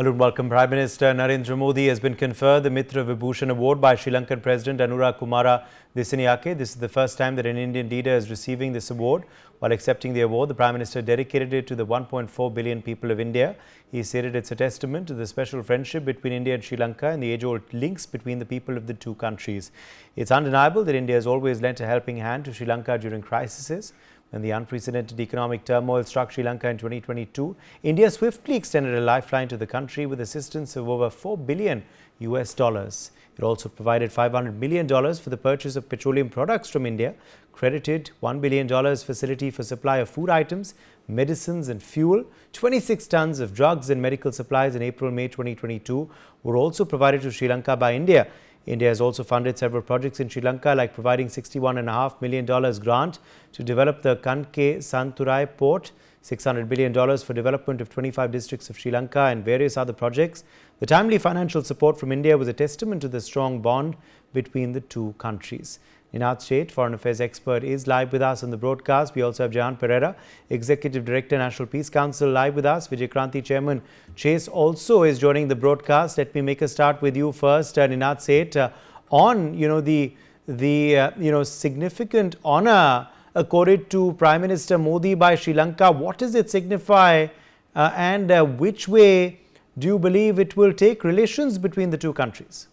Hello and welcome. Prime Minister Narendra Modi has been conferred the Mitra Vibhushan Award by Sri Lankan President Anura Kumara Dissanayake. This is the first time that an Indian leader is receiving this award. While accepting the award, the Prime Minister dedicated it to the 1.4 billion people of India. He stated it's a testament to the special friendship between India and Sri Lanka and the age-old links between the people of the two countries. It's undeniable that India has always lent a helping hand to Sri Lanka during crises. When the unprecedented economic turmoil struck Sri Lanka in 2022, India swiftly extended a lifeline to the country with assistance of over $4 billion. It also provided $500 million for the purchase of petroleum products from India, credited $1 billion facility for supply of food items, medicines and fuel. 26 tons of drugs and medical supplies in April-May 2022 were also provided to Sri Lanka by India. India has also funded several projects in Sri Lanka, like providing $61.5 million grant to develop the Kanke Santurai port, $600 million for development of 25 districts of Sri Lanka and various other projects. The timely financial support from India was a testament to the strong bond between the two countries. Ninad State, Foreign Affairs expert, is live with us on the broadcast. We also have Jahan Pereira, Executive Director, National Peace Council, live with us. Vijay Kranti Chairman Chase also is joining the broadcast. Let me make a start with you first, Ninad State, on the significant honor accorded to Prime Minister Modi by Sri Lanka. What does it signify, and which way do you believe it will take relations between the two countries?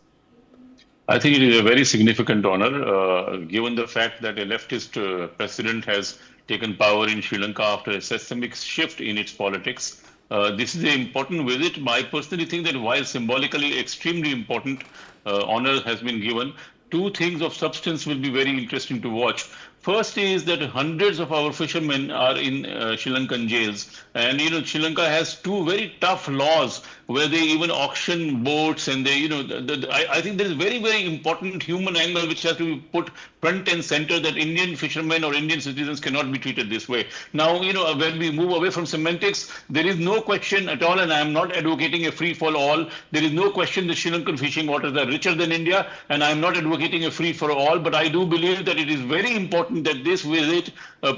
I think it is a very significant honor, given the fact that a leftist president has taken power in Sri Lanka after a systemic shift in its politics. This is an important visit. I personally think that while symbolically extremely important honor has been given, two things of substance will be very interesting to watch. First is that hundreds of our fishermen are in Sri Lankan jails, and Sri Lanka has two very tough laws where they even auction boats, and they I think there is very, very important human angle which has to be put front and center, that Indian fishermen or Indian citizens cannot be treated this way. Now when we move away from semantics, there is no question at all, and I am not advocating a free for all. There is no question that Sri Lankan fishing waters are richer than India, and I am not advocating a free for all, but I do believe that it is very important that this visit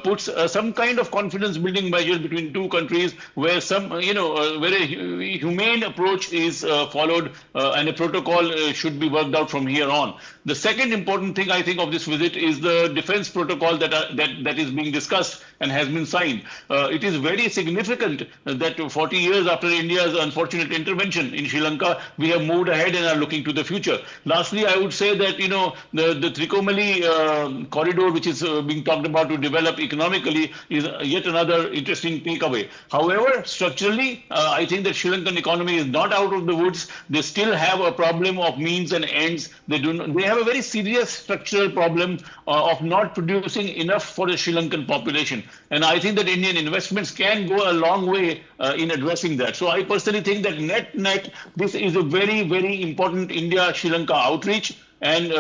puts some kind of confidence building measures between two countries, where where a humane approach is followed, and a protocol should be worked out from here on. The second important thing I think of this visit is the defense protocol that is being discussed and has been signed. It is very significant that 40 years after India's unfortunate intervention in Sri Lanka, we have moved ahead and are looking to the future. Lastly, I would say that the Trikomali corridor, which is being talked about to develop economically, is yet another interesting takeaway. However, structurally, I think that Sri Lankan economy is not out of the woods. They still have a problem of means and ends. They have a very serious structural problem of not producing enough for the Sri Lankan population. And I think that Indian investments can go a long way in addressing that. So I personally think that net, this is a very, very important India-Sri Lanka outreach. And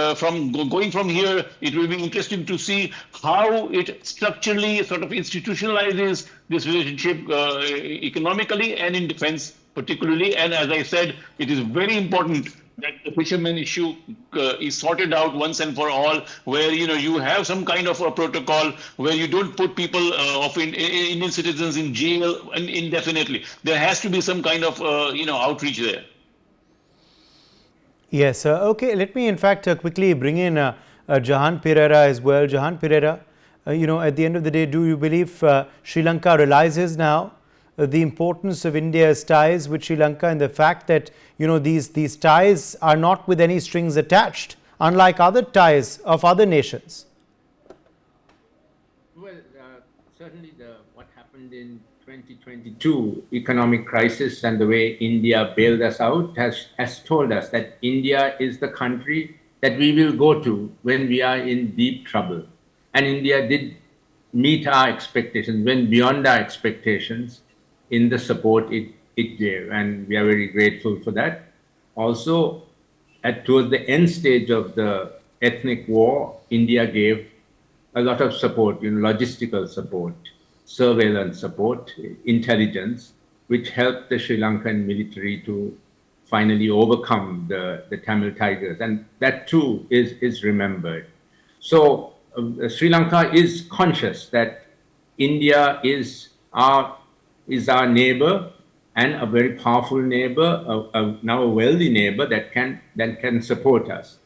going from here, it will be interesting to see how it structurally sort of institutionalizes this relationship economically and in defense particularly. And as I said, it is very important that the fishermen issue is sorted out once and for all, where you have some kind of a protocol where you don't put people of Indian citizens in jail indefinitely. There has to be some kind of outreach there. Yes. Okay. Let me, in fact, quickly bring in Jahan Pereira as well. Jahan Pereira, at the end of the day, do you believe Sri Lanka realizes now the importance of India's ties with Sri Lanka, and the fact that these ties are not with any strings attached, unlike other ties of other nations? Well, certainly what happened in 2022 economic crisis and the way India bailed us out has told us that India is the country that we will go to when we are in deep trouble. And India did meet our expectations, went beyond our expectations in the support it gave, and we are very grateful for that. Also, towards the end stage of the ethnic war, India gave a lot of support, logistical support, surveillance support, intelligence, which helped the Sri Lankan military to finally overcome the Tamil Tigers. And that too is remembered. So Sri Lanka is conscious that India is our neighbor, and a very powerful neighbor, now a wealthy neighbor that can support us.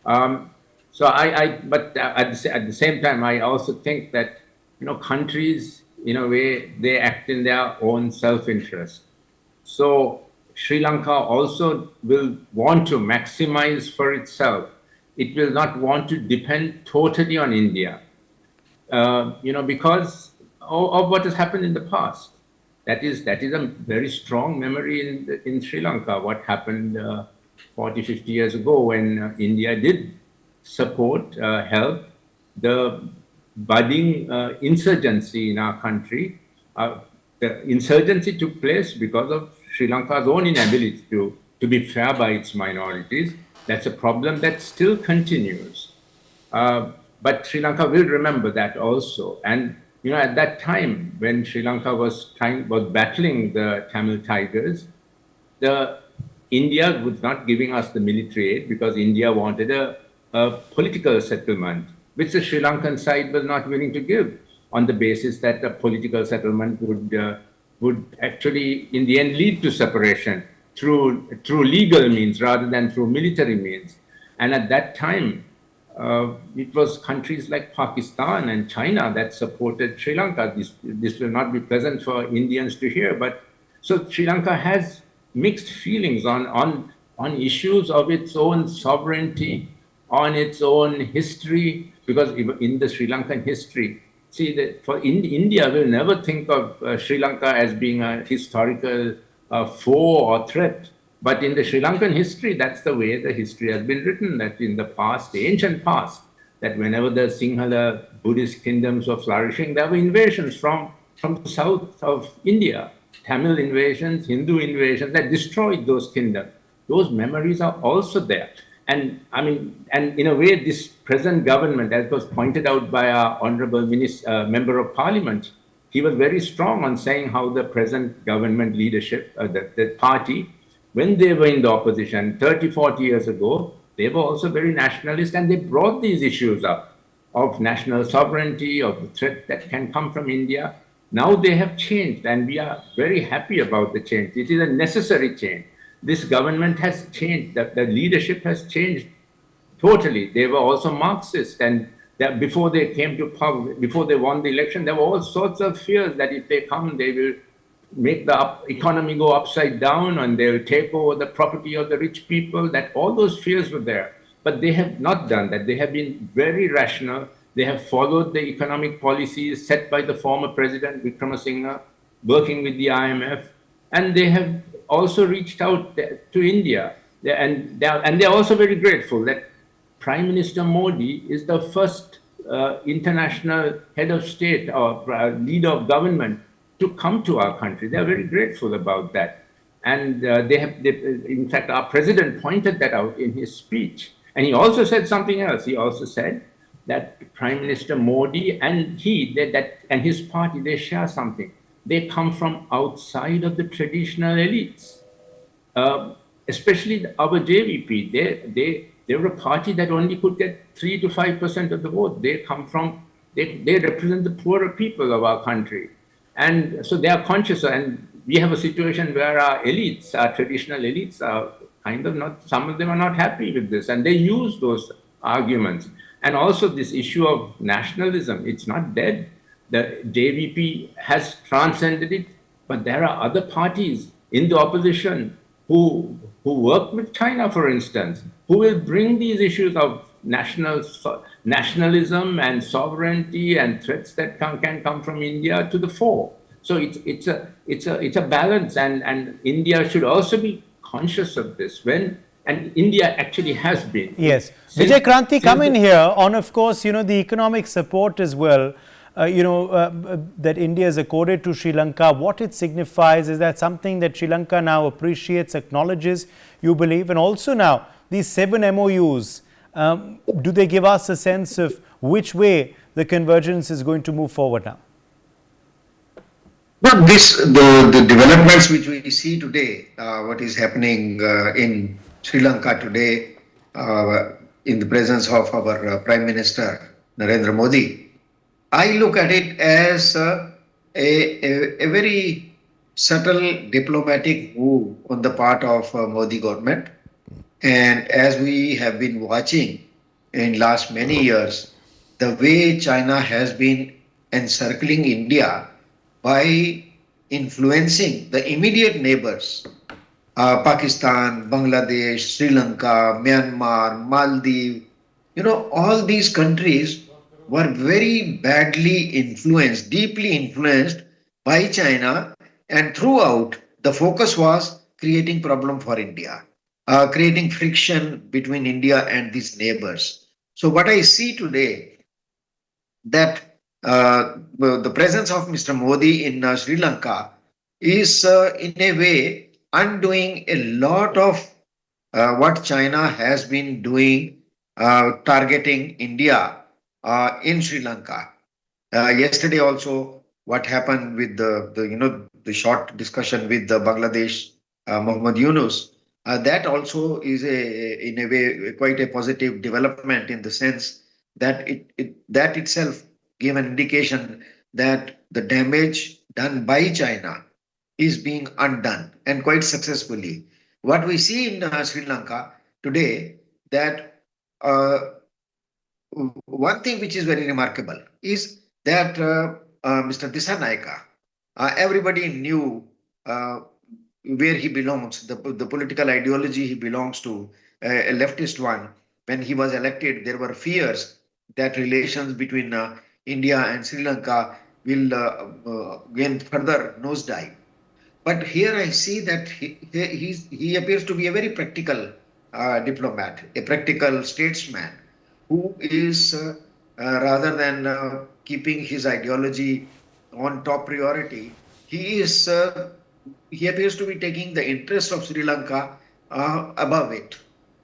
But at the same time, I also think that countries, in a way, they act in their own self-interest. So Sri Lanka also will want to maximize for itself. It will not want to depend totally on India, because of what has happened in the past. That is a very strong memory in Sri Lanka. What happened 40, 50 years ago when India did support, help the budding insurgency in our country. The insurgency took place because of Sri Lanka's own inability to be fair by its minorities. That's a problem that still continues. But Sri Lanka will remember that also. And at that time, when Sri Lanka was battling the Tamil Tigers, India was not giving us the military aid because India wanted a political settlement, which the Sri Lankan side was not willing to give, on the basis that a political settlement would actually, in the end, lead to separation through legal means rather than through military means. And at that time, it was countries like Pakistan and China that supported Sri Lanka. This will not be pleasant for Indians to hear, but so Sri Lanka has mixed feelings on issues of its own sovereignty, on its own history, because in the Sri Lankan history, see that India will never think of Sri Lanka as being a historical foe or threat. But in the Sri Lankan history, that's the way the history has been written, that in the past, the ancient past, that whenever the Sinhala Buddhist kingdoms were flourishing, there were invasions from the south of India, Tamil invasions, Hindu invasions that destroyed those kingdoms. Those memories are also there. And in a way, this present government, as was pointed out by our honorable member of parliament, he was very strong on saying how the present government leadership, the party, when they were in the opposition 30, 40 years ago, they were also very nationalist, and they brought these issues up of national sovereignty, of the threat that can come from India. Now they have changed, and we are very happy about the change. It is a necessary change. This government has changed, the leadership has changed totally. They were also Marxist, and before they came to power, before they won the election, there were all sorts of fears that if they come, they will make the economy go upside down and they'll take over the property of the rich people, that all those fears were there. But they have not done that. They have been very rational. They have followed the economic policies set by the former president, Wickremesinghe, working with the IMF. And they have also reached out to India. And they're also very grateful that Prime Minister Modi is the first international head of state or leader of government to come to our country. They are very grateful about that. And in fact, our president pointed that out in his speech. And he also said something else. He also said that Prime Minister Modi and and his party, they share something. They come from outside of the traditional elites, especially our JVP. They were a party that only could get 3 to 5% of the vote. They represent the poorer people of our country. And so they are conscious, and we have a situation where our elites, our traditional elites, are kind of not, some of them are not happy with this, and they use those arguments. And also this issue of nationalism, it's not dead. The JVP has transcended it, but there are other parties in the opposition who work with China, for instance, who will bring these issues of nationalism and sovereignty and threats that can come from India to the fore. So it's a balance, and India should also be conscious of this. And India actually has been. Yes. Vijay Kranti, come in here on, of course, the economic support as well, that India has accorded to Sri Lanka. What it signifies, is that something that Sri Lanka now appreciates, acknowledges, you believe? And also now, these 7 MoUs, do they give us a sense of which way the convergence is going to move forward now? Well, the developments which we see today, what is happening in Sri Lanka today, in the presence of our Prime Minister Narendra Modi, I look at it as a very subtle diplomatic move on the part of Modi government. And as we have been watching in last many years, the way China has been encircling India by influencing the immediate neighbors, Pakistan, Bangladesh, Sri Lanka, Myanmar, Maldives, all these countries were very badly influenced, deeply influenced by China, and throughout the focus was creating problem for India, creating friction between India and these neighbors. So what I see today that the presence of Mr. Modi in Sri Lanka is in a way undoing a lot of what China has been doing, targeting India in Sri Lanka. Yesterday also, what happened with the short discussion with the Bangladesh Mohammed Yunus, that also is in a way quite a positive development in the sense that that itself gave an indication that the damage done by China is being undone and quite successfully. What we see in Sri Lanka today that one thing which is very remarkable is that Mr. Dissanayaka, everybody knew where he belongs, the political ideology he belongs to, a leftist one. When he was elected, there were fears that relations between India and Sri Lanka will gain further nosedive. But here I see that he appears to be a very practical diplomat, a practical statesman who is, rather than keeping his ideology on top priority, he appears to be taking the interests of Sri Lanka above it,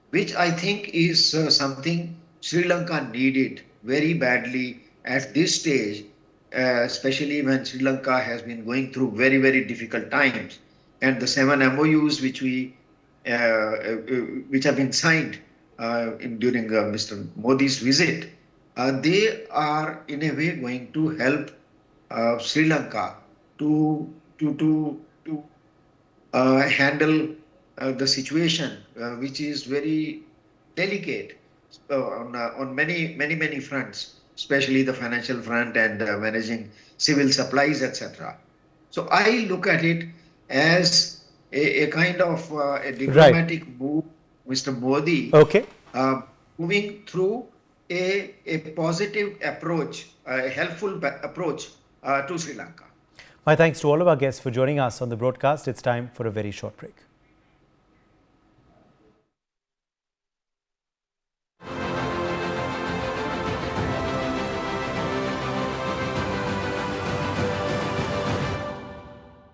which I think is something Sri Lanka needed very badly at this stage, especially when Sri Lanka has been going through very, very difficult times. And the 7 MoUs which have been signed during Mr. Modi's visit, they are in a way going to help Sri Lanka to handle the situation, which is very delicate on many fronts, especially the financial front and managing civil supplies, etc. So I look at it as a kind of a Right. diplomatic move, Mr. Modi, Okay. moving through a positive approach, a helpful approach to Sri Lanka. My thanks to all of our guests for joining us on the broadcast. It's time for a very short break.